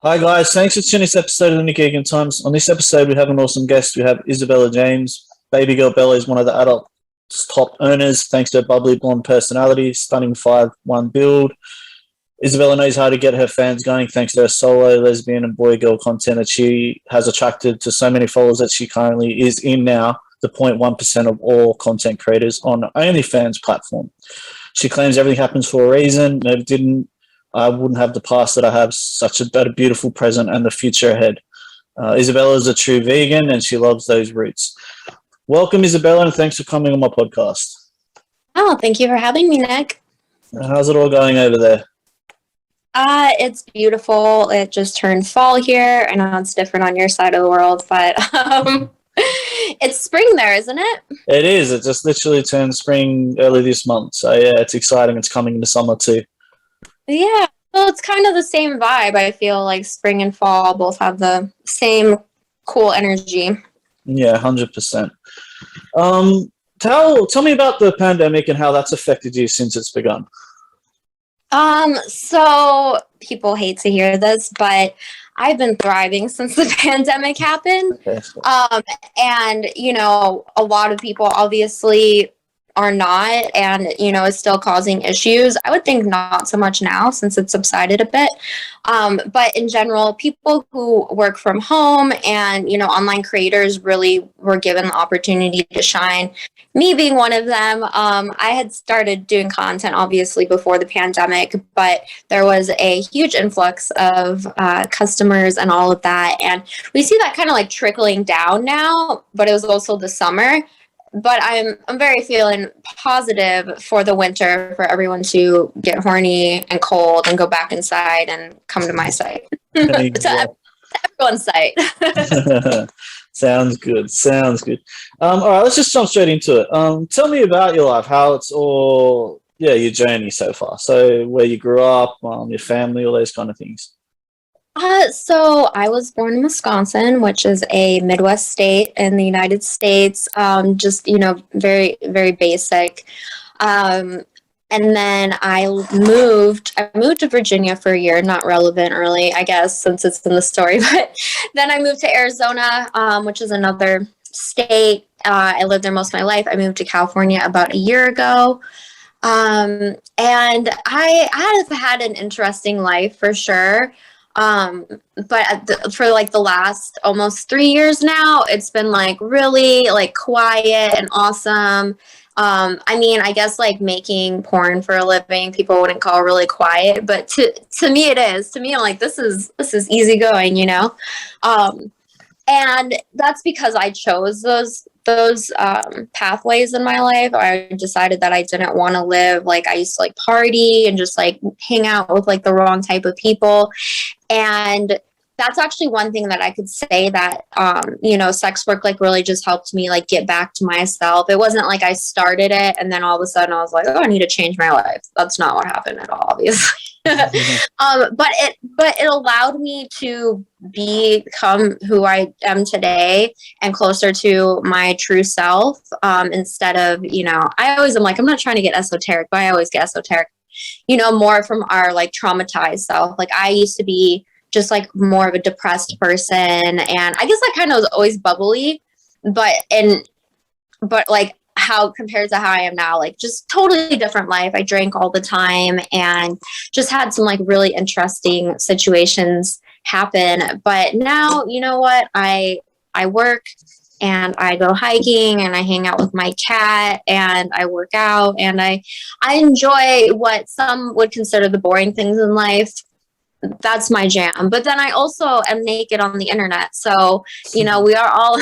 Hi guys, thanks for tuning this episode of the Nick Egan Times. On this episode, we have an awesome guest. We have Isabella James. Baby girl Bella is one of the adult top earners thanks to her bubbly blonde personality, stunning 5'1" build. Isabella knows how to get her fans going thanks to her solo, lesbian, and boy girl content that she has attracted to so many followers that she currently is in now the 0.1% of all content creators on the OnlyFans platform. She claims everything happens for a reason. No, it didn't. I wouldn't have the past that I have, such a beautiful present and the future ahead. Isabella is a true vegan and she loves those roots. Welcome, Isabella, and thanks for coming on my podcast. Oh, thank you for having me, Nick. How's it all going over there? It's beautiful. It just turned fall here. I know it's different on your side of the world, but it's spring there, isn't it? It is. It just literally turned spring early this month. So, yeah, it's exciting. It's coming into summer too. Yeah. Well, it's kind of the same vibe. I feel like spring and fall both have the same cool energy. Yeah, 100%. Tell me about the pandemic and how that's affected you since it's begun. So people hate to hear this, but I've been thriving since the pandemic happened. Okay. And a lot of people obviously are not, and is still causing issues. I would think not so much now since it's subsided a bit. But in general, people who work from home and online creators really were given the opportunity to shine. Me being one of them, I had started doing content obviously before the pandemic, but there was a huge influx of customers and all of that. And we see that kind of like trickling down now, but it was also the summer. But I'm very feeling positive for the winter for everyone to get horny and cold and go back inside and come to my site. To everyone's site. Sounds good. Sounds good. All right, let's just jump straight into it. Tell me about your life, how it's all, your journey so far. So where you grew up, your family, all those kind of things. So I was born in Wisconsin, which is a Midwest state in the United States. Just, very, very basic. And then I moved to Virginia for a year, not relevant really, I guess, since it's in the story. But then I moved to Arizona, which is another state. I lived there most of my life. I moved to California about a year ago. And I have had an interesting life for sure. But for like the last almost 3 years now, it's been like really like quiet and awesome. I mean, I guess like making porn for a living, people wouldn't call really quiet, but to me it is. To me, I'm like, this is easy going, and that's because I chose those pathways in my life. I decided that I didn't want to live like I used to like party and just like hang out with like the wrong type of people. And that's actually one thing that I could say that, sex work like really just helped me like get back to myself. It wasn't like I started it and then all of a sudden I was like, oh, I need to change my life. That's not what happened at all, obviously. But it allowed me to become who I am today and closer to my true self. Instead of, I always am like, I'm not trying to get esoteric, but I always get esoteric, more from our like traumatized self. Like I used to be just like more of a depressed person. And I guess I kind of was always bubbly, but like how compared to how I am now, like just totally different life. I drank all the time and just had some like really interesting situations happen. But now, you know what? I work and I go hiking and I hang out with my cat and I work out and I enjoy what some would consider the boring things in life. That's my jam. But then I also am naked on the internet. So, we are all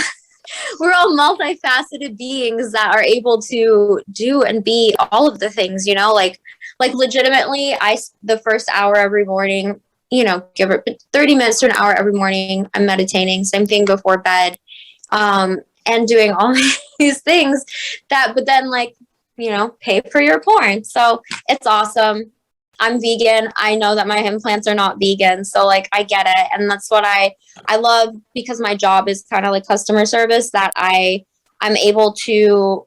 we're all multifaceted beings that are able to do and be all of the things, like legitimately the first hour every morning, give it 30 minutes to an hour every morning. I'm meditating, same thing before bed, and doing all these things but then pay for your porn. So it's awesome. I'm vegan. I know that my implants are not vegan. So like, I get it. And that's what I love because my job is kind of like customer service that I'm able to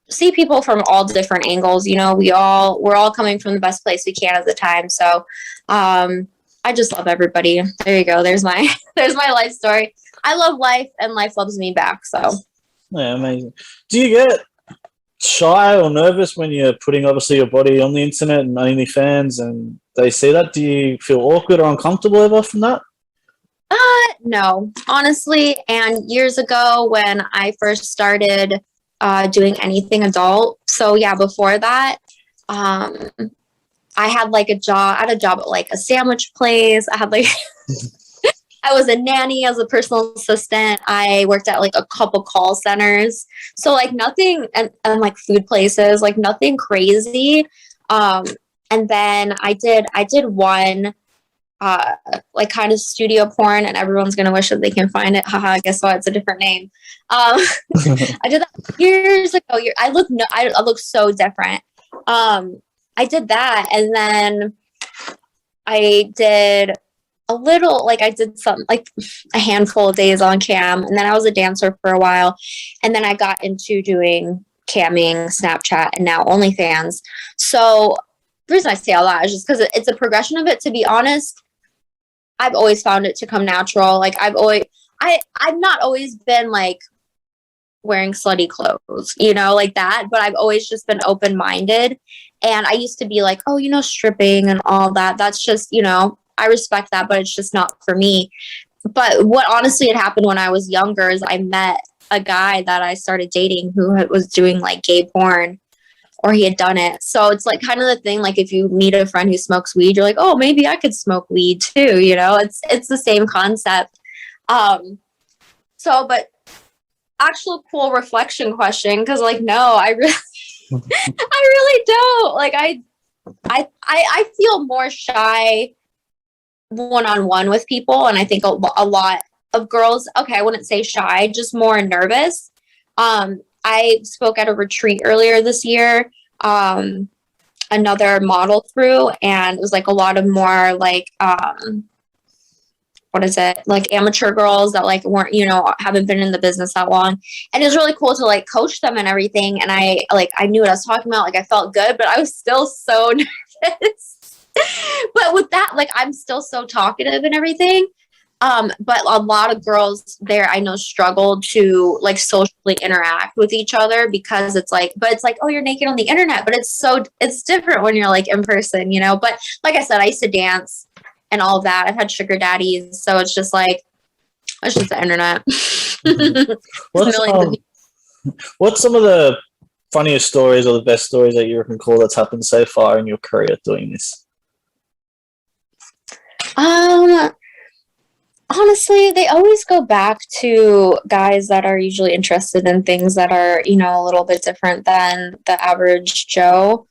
see people from all different angles. We're all coming from the best place we can at the time. So, I just love everybody. There you go. There's my there's my life story. I love life and life loves me back. So Yeah, amazing. Do you get shy or nervous when you're putting obviously your body on the internet and OnlyFans and they see that? Do you feel awkward or uncomfortable ever from that? no, honestly. And years ago when I first started doing anything adult, so yeah, before that, um, I had like a job. I had a job at like a sandwich place. I had like I was a nanny as a personal assistant. I worked at like a couple call centers. So like nothing and like food places, like nothing crazy. Um and then I did one like kind of studio porn and everyone's gonna wish that they can find it. Haha, guess what? It's a different name. I did that years ago. I look so different. I did that and then I did a little like I did some like a handful of days on cam and then I was a dancer for a while and then I got into doing camming, Snapchat and now OnlyFans. So the reason I say all that is just because it's a progression of it. To be honest, I've always found it to come natural. Like I've not always been like wearing slutty clothes, you know, like that, but I've always just been open-minded. And I used to be like, oh, you know, stripping and all that. That's just, you know, I respect that, but it's just not for me. But what honestly had happened when I was younger is I met a guy that I started dating who was doing like gay porn or he had done it. So it's like kind of the thing, like if you meet a friend who smokes weed, you're like, oh, maybe I could smoke weed too. You know, it's the same concept. But actual cool reflection question. Cause like, no, I really, I really don't like, I feel more shy one-on-one with people and I think a lot of girls, okay, I wouldn't say shy, just more nervous. I spoke at a retreat earlier this year, another model through, and it was like a lot of more like what is it, like amateur girls that like weren't, you know, haven't been in the business that long, and it was really cool to like coach them and everything, and I knew what I was talking about, like I felt good, but I was still so nervous. But with that, like I'm still so talkative and everything. But a lot of girls there I know struggle to like socially interact with each other because it's like, oh, you're naked on the internet, but it's different when you're like in person, you know. But like I said, I used to dance and all of that. I've had sugar daddies, so it's just like it's just the internet. What's some of the funniest stories or the best stories that you can recall that's happened so far in your career doing this? Honestly, they always go back to guys that are usually interested in things that are, you know, a little bit different than the average Joe.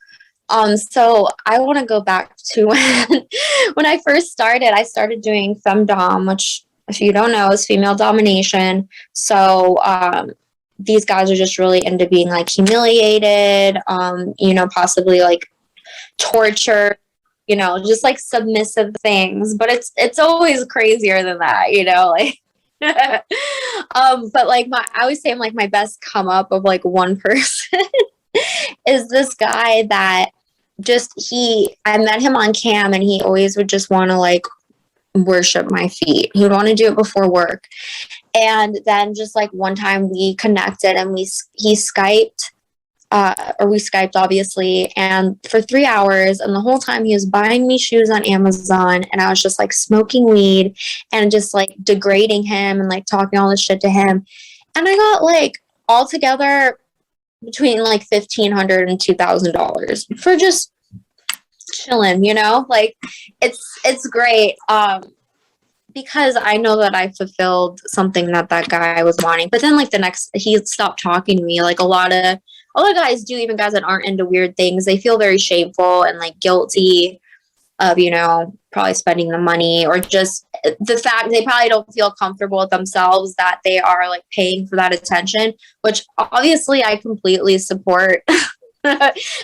So I want to go back to when I first started, I started doing femdom, which if you don't know is female domination. So, these guys are just really into being like humiliated, you know, possibly like tortured, you know, just like submissive things, but it's always crazier than that, you know, like but like I always say I'm like my best come up of like one person is this guy that I met him on cam and he always would just want to like worship my feet. He would want to do it before work. And then just like one time we connected and he Skyped we Skyped obviously, and for 3 hours, and the whole time he was buying me shoes on Amazon, and I was just like smoking weed and just like degrading him and like talking all this shit to him. And I got like altogether between like $1,500 and $2,000 for just chilling, you know, like it's great. Because I know that I fulfilled something that guy was wanting. But then like he stopped talking to me. Like a lot of guys do, even guys that aren't into weird things, they feel very shameful and like guilty of, you know, probably spending the money, or just the fact they probably don't feel comfortable with themselves that they are like paying for that attention, which obviously I completely support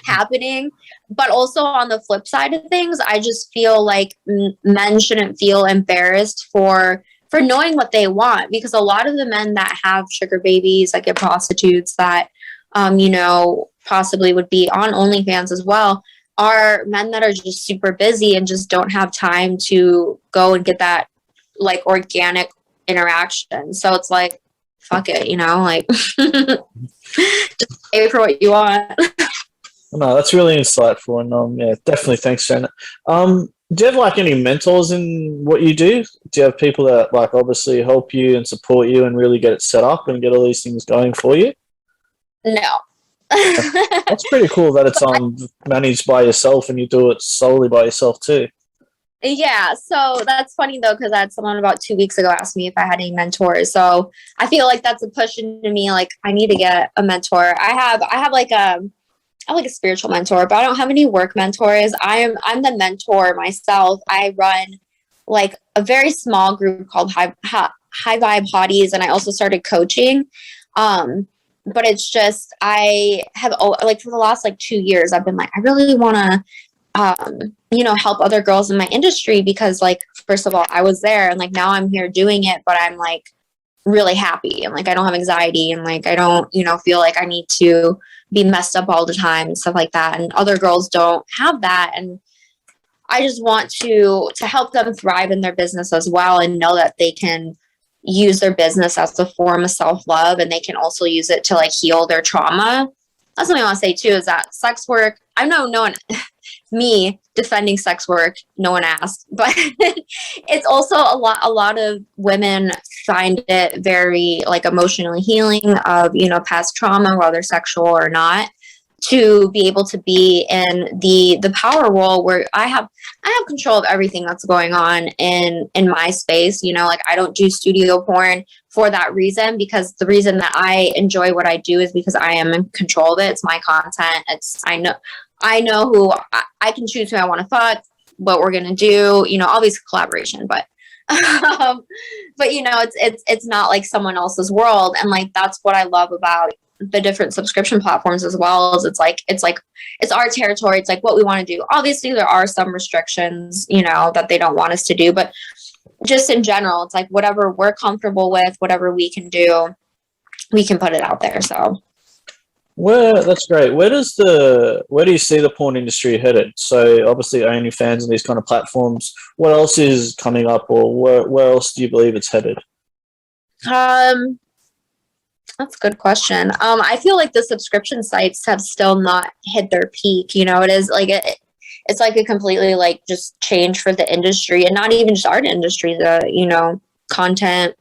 happening. But also on the flip side of things, I just feel like men shouldn't feel embarrassed for knowing what they want, because a lot of the men that have sugar babies, that get prostitutes, that you know, possibly would be on OnlyFans as well, are men that are just super busy and just don't have time to go and get that like organic interaction. So it's like, fuck it, like just pay for what you want. No, that's really insightful, and yeah, definitely thanks, Janet. Do you have like any mentors in what you do? Do you have people that like obviously help you and support you and really get it set up and get all these things going for you? No. That's pretty cool that it's managed by yourself and you do it solely by yourself too. Yeah, so that's funny though, because I had someone about 2 weeks ago ask me if I had any mentors. So I feel like that's a push into me. Like I need to get a mentor. I have like a spiritual mentor, but I don't have any work mentors. I'm the mentor myself. I run like a very small group called High Vibe Hotties, and I also started coaching. But it's just I have like for the last like 2 years, I've been like I really want to help other girls in my industry because like first of all I was there and like now I'm here doing it, but I'm like really happy and like I don't have anxiety and like I don't feel like I need to be messed up all the time and stuff like that, and other girls don't have that, and I just want to help them thrive in their business as well and know that they can use their business as a form of self-love, and they can also use it to like heal their trauma. That's something I want to say too, is that sex work, I know no one me defending sex work, no one asked, but it's also a lot of women find it very like emotionally healing of past trauma, whether sexual or not, to be able to be in the power role where I have control of everything that's going on in my space. Like I don't do studio porn for that reason, because the reason that I enjoy what I do is because I am in control of it. It's my content. I know who I can choose who I want to fuck, what we're gonna do, obviously collaboration, but it's not like someone else's world. And like that's what I love about the different subscription platforms as well, as it's our territory. It's like what we want to do. Obviously there are some restrictions, that they don't want us to do, but just in general, it's like whatever we're comfortable with, whatever we can do, we can put it out there. So That's great. Where do you see the porn industry headed? So obviously OnlyFans and these kind of platforms. What else is coming up, or where else do you believe it's headed? That's a good question. I feel like the subscription sites have still not hit their peak. It is like it's like a completely like just change for the industry, and not even just our industry, the content,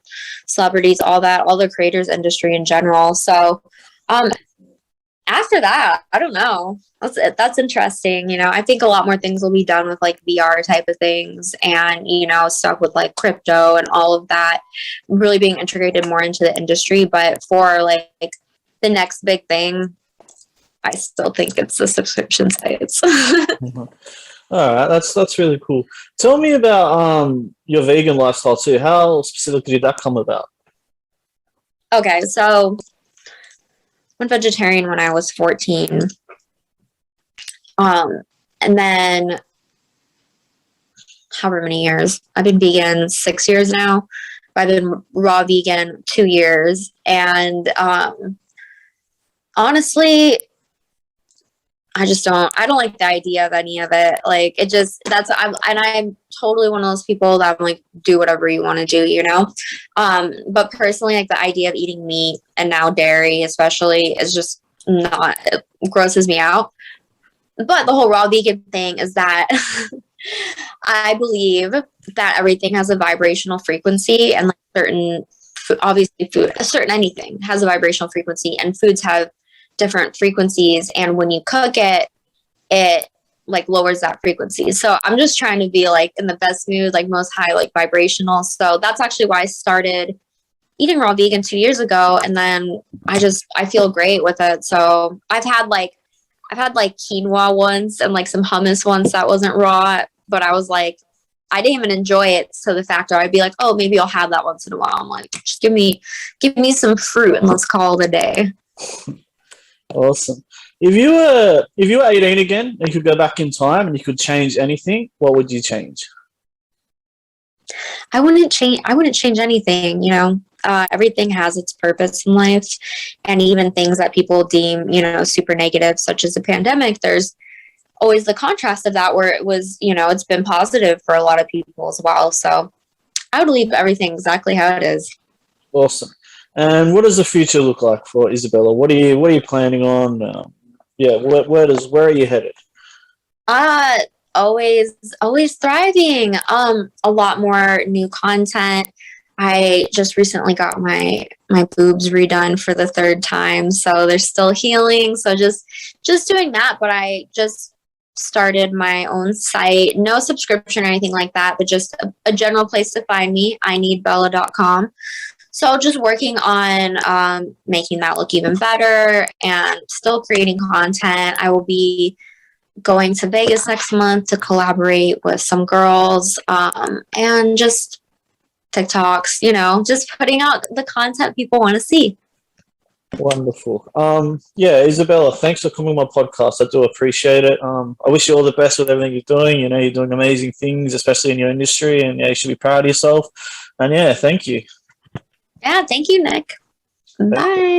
celebrities, all the creators industry in general. So after that, I don't know. That's interesting. I think a lot more things will be done with like VR type of things, and stuff with like crypto and all of that really being integrated more into the industry. But for like the next big thing, I still think it's the subscription sites. Mhm. All right, that's really cool. Tell me about your vegan lifestyle too. How specifically did that come about? Okay, so I went vegetarian when I was 14. And then however many years, I've been vegan 6 years now. I've been raw vegan 2 years. And honestly, I don't like the idea of any of it. Like I'm totally one of those people that I'm like, do whatever you want to do, but personally, like the idea of eating meat and now dairy, especially, is just not, it grosses me out. But the whole raw vegan thing is that I believe that everything has a vibrational frequency, and like certain, obviously food, certain anything has a vibrational frequency, and foods have different frequencies, and when you cook it like lowers that frequency. So I'm just trying to be like in the best mood, like most high like vibrational. So that's actually why I started eating raw vegan 2 years ago, and then I feel great with it. So I've had like quinoa once and like some hummus once that wasn't raw, but I was like, I didn't even enjoy it to the fact where I'd be like, oh, maybe I'll have that once in a while. I'm like, just give me some fruit and let's call it a day. Awesome. If you were 18 again and you could go back in time and you could change anything, what would you change? I wouldn't change anything, everything has its purpose in life, and even things that people deem, super negative, such as the pandemic, there's always the contrast of that where it was, it's been positive for a lot of people as well. So I would leave everything exactly how it is. Awesome. And what does the future look like for Isabella? What are you planning on? Where are you headed? Always thriving. A lot more new content. I just recently got my boobs redone for the third time, so they're still healing. So just doing that. But I just started my own site, no subscription or anything like that, but just a general place to find me. ineedbella.com. So just working on making that look even better and still creating content. I will be going to Vegas next month to collaborate with some girls, and just TikToks, just putting out the content people want to see. Wonderful. Isabella, thanks for coming on my podcast. I do appreciate it. I wish you all the best with everything you're doing. You're doing amazing things, especially in your industry, and you should be proud of yourself. And thank you. Yeah, thank you, Nick. Bye.